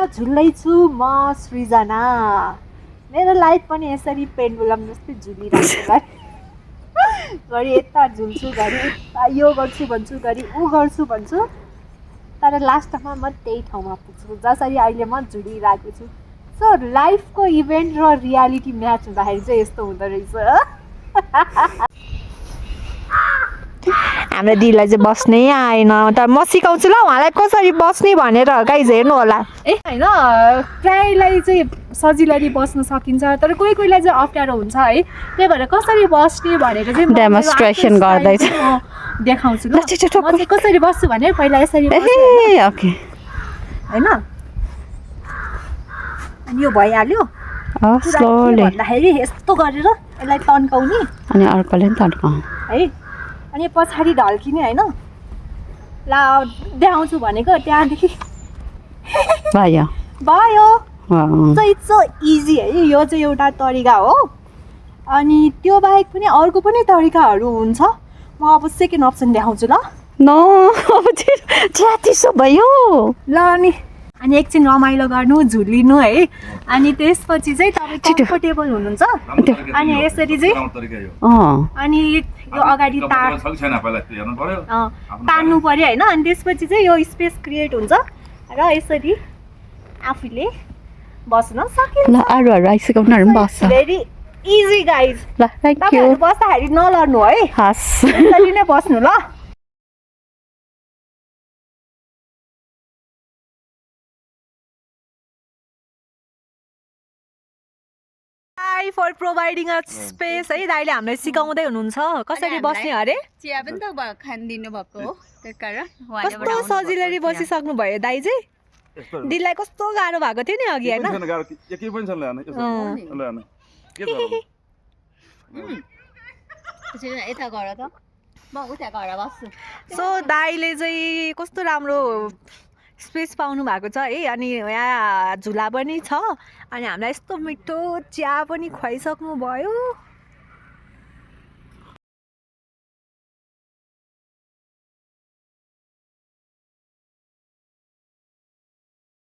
झुल्दैछु म सृजना मेरो लाइफ पनि यसरी पेन्डुलम जस्तै झुलिरहेको घरि यता झुल्छु घरि यता यो गर्छु भन्छु घरि ऊ गर्छु भन्छु तर लास्टमा म त्यही ठाउँमा पुग्छु जसरी अहिले म झुलिरहेको छु सो लाइफको इभेन्ट र रियालिटी म्याच हुँदाखेरि चाहिँ यस्तो हुँदो रहेछ हाम्रो दिदीलाई चाहिँ बस्नै आएन तर म सिकाउँछु ल उहाँलाई कसरी बस्ने भनेर गाइज हेर्नु होला ए होइन प्रायलाई चाहिँ सजिलैले बस्न सकिन्छ तर कोही कोहीलाई चाहिँ अप्ठ्यारो हुन्छ है त्यही भएर कसरी बस्ने भनेर चाहिँ डेमोन्स्ट्रेसन गर्दैछ देखाउँछु ल म चाहिँ कसरी बस्छु भने पहिला यसरी ओके होइन अनि यो भइहाल्यो स्लोली भन्दाखेरि यस्तो गरेर यसलाई तन्काउने अनि अर्कोले पनि तन्काउ है अनि पछाडि ढल्किने होइन ला देखाउँछु भनेको त्यहाँदेखि भयो इट्स सो इजी है यो चाहिँ एउटा तरिका हो अनि त्यो बाहेक पनि अर्को पनि तरिकाहरू हुन्छ म अब सेकेन्ड अप्सन देखाउँछु ल नो अब चिसो भयो ल अनि एकछिन रमाइलो गर्नु झुलिनु है अनि त्यसपछि चाहिँ तपाईँ कम्फर्टेबल हुनुहुन्छ अनि यसरी चाहिँ अनि यो अगाडि तान्नु पर्यो होइन अनि त्यसपछि चाहिँ यो स्पेस क्रिएट हुन्छ र यसरी आफूले बस्न सकिन्छ भेरी इजी गाइज तपाईँहरू बस्दाखेरि नलड्नु है यसरी नै बस्नु ल फर प्रोभाइडिङ अ स्पेस है दाइले हामीलाई सिकाउँदै हुनुहुन्छ कसरी बस्ने अरे चिया पनि त खानिदिनु भएको हो त्यही कारण कस्तो सजिलै बसिसक्नु भयो दाइ चाहिँ दिदीलाई कस्तो गाह्रो भएको थियो नि अघि होइन यता गर त म उता घर बस्छु सो दाइले चाहिँ कस्तो राम्रो स्पेस पाउनु भएको छ है अनि यहाँ झुला पनि छ अनि हामीलाई यस्तो मिठो चिया पनि खुवाइसक्नु भयो